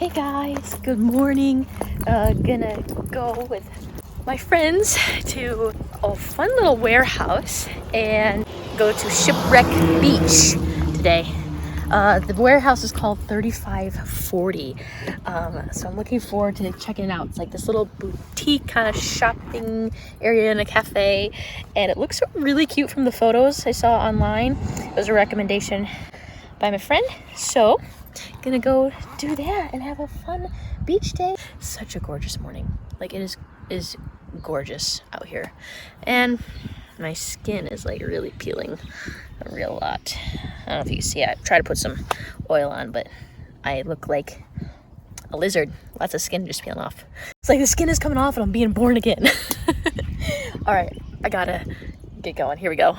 Hey guys, good morning. Gonna go with my friends to a fun little warehouse and go to Shipwreck Beach today. The warehouse is called 3540. So I'm looking forward to checking it out. It's like this little boutique kind of shopping area in a cafe, and it looks really cute from the photos I saw online. It was a recommendation by my friend, so gonna go do that and have a fun beach day. Such a gorgeous morning. Like, it is gorgeous out here, and my skin is like really peeling a real lot. I don't know if you can see. I try to put some oil on, but I look like a lizard. Lots of skin just peeling off. It's like the skin is coming off and I'm being born again. All right, I gotta get going. Here we go.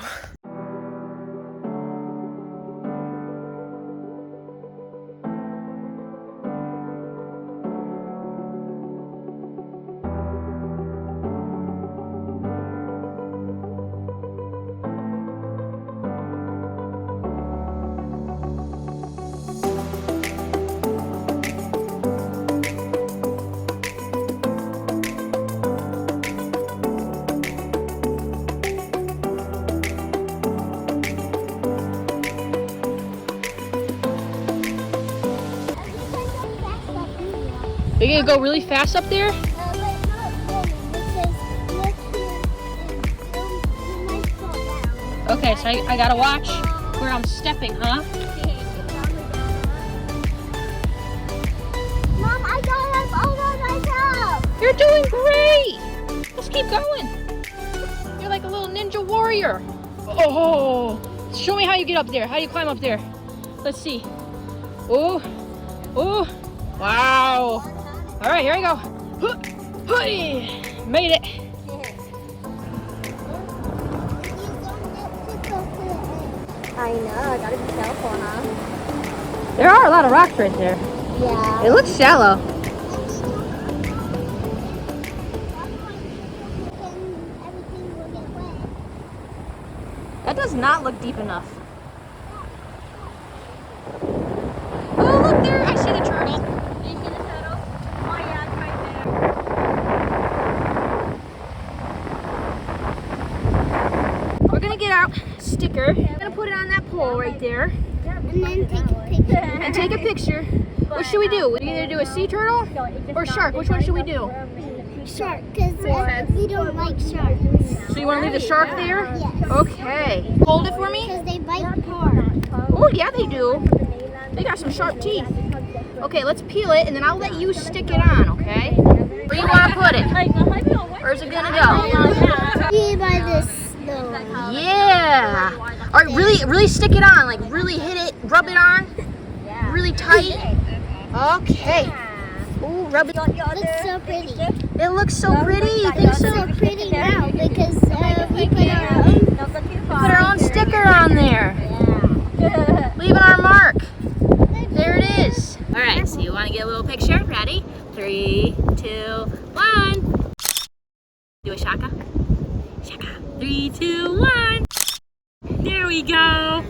You're gonna go really fast up there? Okay, so I gotta watch where I'm stepping, huh? Mom, I got up all by myself. You're doing great! Let's keep going. You're like a little ninja warrior. Oh, show me how you get up there. How do you climb up there? Let's see. Oh, oh, wow. All right, here I go. Made it. I know, I gotta be careful, huh? There are a lot of rocks right there. Yeah. It looks shallow. That does not look deep enough. Oh, look there. I see the turtle. Do you see the turtle? Oh yeah, it's right there. We're gonna get out a sticker. I'm gonna put it on that pole right there. And then take a picture. And take a picture. What should we do? We either do a sea turtle or shark. Which one should we do? Shark, because we don't like sharks. So you want to leave the shark there? Yes. Okay. Hold it for me. Because they bite hard. Oh yeah, they do. They got some sharp teeth. Okay, let's peel it, and then I'll let you stick it on, okay? Where do you want to put it? Where's it gonna go? See by this though. Yeah. All right, really stick it on. Like, really hit it, rub it on, really tight. Okay. Ooh, rub it. It looks so pretty. It looks so pretty. You think It's so? so pretty now because we put our own Sticker on there. Leaving our mark. There it is. All right, so you want to get a little picture? Ready? 3, 2, 1. Do a shaka. Shaka. 3, 2, 1. There we go.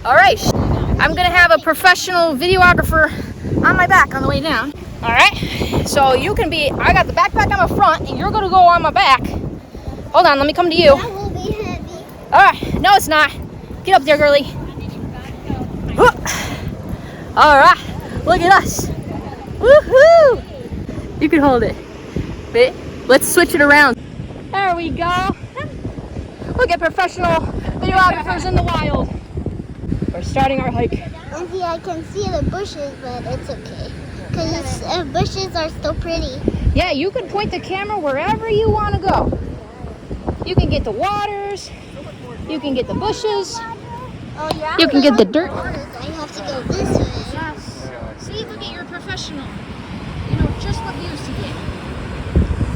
All right, I'm gonna have a professional videographer on my back on the way down. All right, so you can be, I got the backpack on my front and you're gonna go on my back. Hold on, let me come to you. That will be heavy. All right, no it's not. Get up there, girly. All right, look at us. Woohoo! You can hold it. Wait, let's switch it around. There we go. Look at professional videographers in the wild. We're starting our hike. And see, I can see the bushes, but it's okay. Because bushes are so pretty. Yeah, you can point the camera wherever you want to go. You can get the waters. You can get the bushes. Oh yeah? You can get the dirt. I have to go this way. Yes. See, look at, you're a professional. You know just what views to get.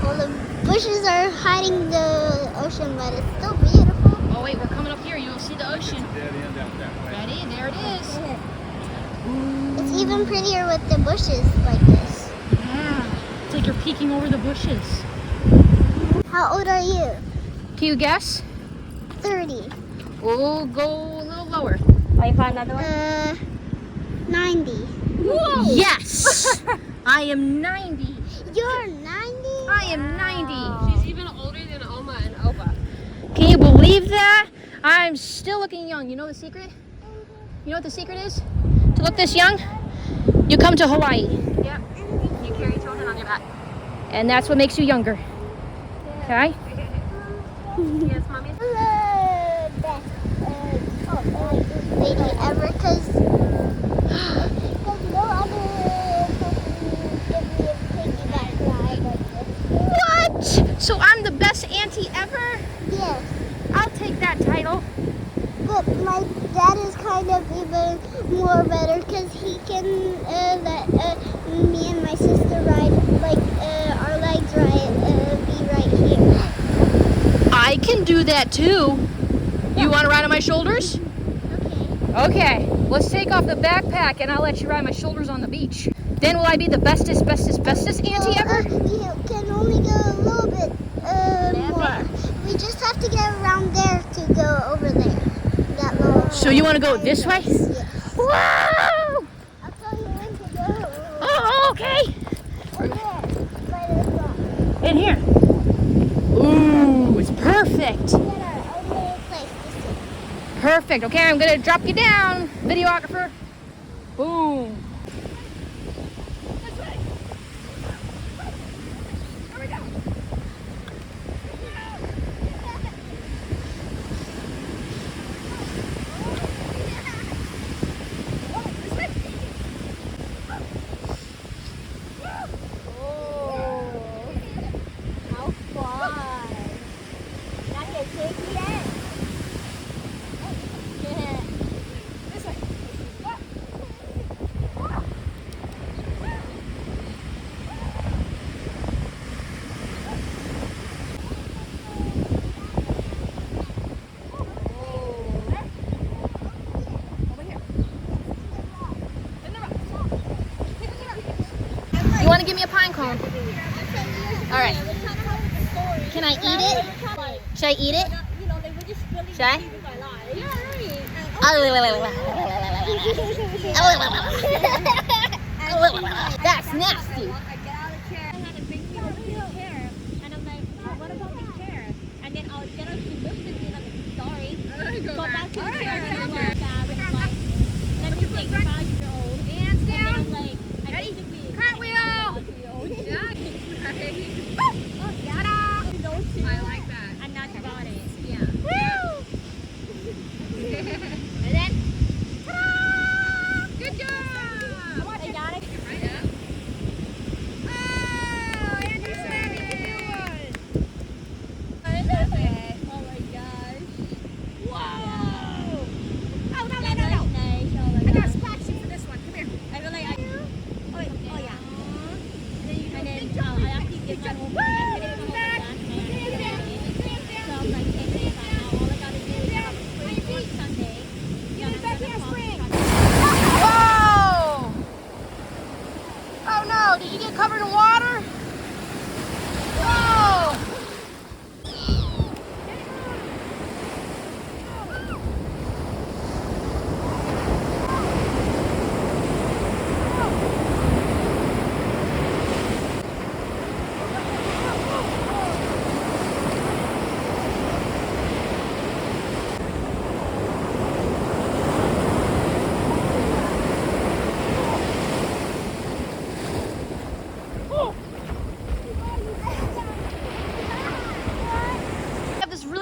Well, the bushes are hiding the ocean, but it's still beautiful. Oh wait, we're coming up here. You'll see the ocean. Ready? There it is. It's even prettier with the bushes like this. Yeah. It's like you're peeking over the bushes. How old are you? Can you guess? 30. We'll go a little lower. I found another one. 90. Whoa! Yes! I am 90. You're 90? I am 90. She's even older than Oma and Opa. Can you believe that? I'm still looking young. You know the secret? You know what the secret is? To look this young? You come to Hawaii. Yep. You carry children on your back. And that's what makes you younger. Okay? Yes, Mommy. Lady ever, because no other person give me a piggyback ride like this. What? So I'm the best auntie ever? Yes, I'll take that title. but my dad is kind of even more better because he can let me and my sister ride, like our legs be right here. I can do that too. You want to ride on my shoulders? Okay. Okay, let's take off the backpack and I'll let you ride my shoulders on the beach. Then will I be the bestest auntie ever? You can only go a little bit more. We just have to get around there to go over there. That little So you want to go this way? Yes. Whoa! I'll tell you when to go. Oh, okay. Over there, by this rock. In here. Ooh, it's perfect. Get our own little place to sit. Perfect. Okay, I'm gonna drop you down, videographer. Boom. You want to give me a pine cone? All right. Can I eat it? Should I eat it? Should I? That's nasty. Did you get covered in water? Whoa!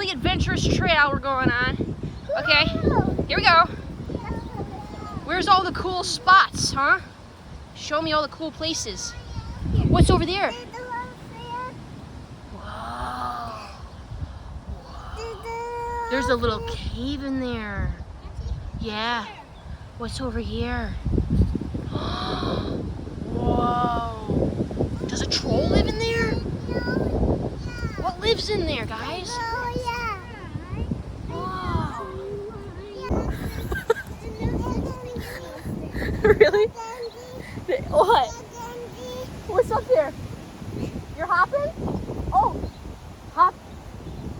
Adventurous trail we're going on. Okay, here we go. Where's all the cool spots, huh? Show me all the cool places. What's over there? Whoa. Whoa. There's a little cave in there. Yeah. What's over here? Whoa. Does a troll live in there? What lives in there, guys? Really? What? What's up there? You're hopping? Oh, hop,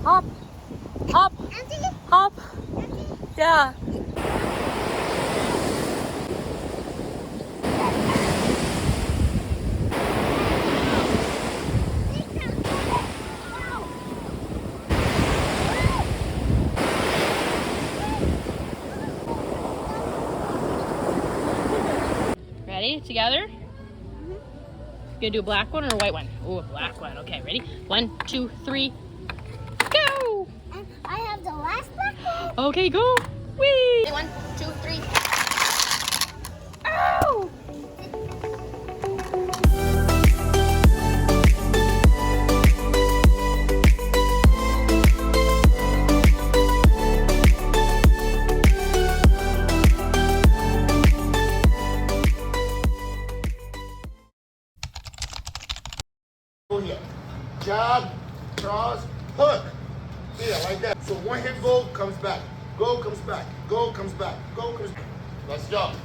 hop, hop, hop. hop? Yeah. Ready? Together? Gonna do a black one or a white one? Oh, a black one. Okay, ready? 1, 2, 3, go! And I have the last black one. Okay, go! Whee! 1, 2, 3. Ow! Go here. Jab, cross, hook. Yeah, like that. So one hit go, comes back. Go, comes back. Go, comes back. Go, comes back. Let's jump.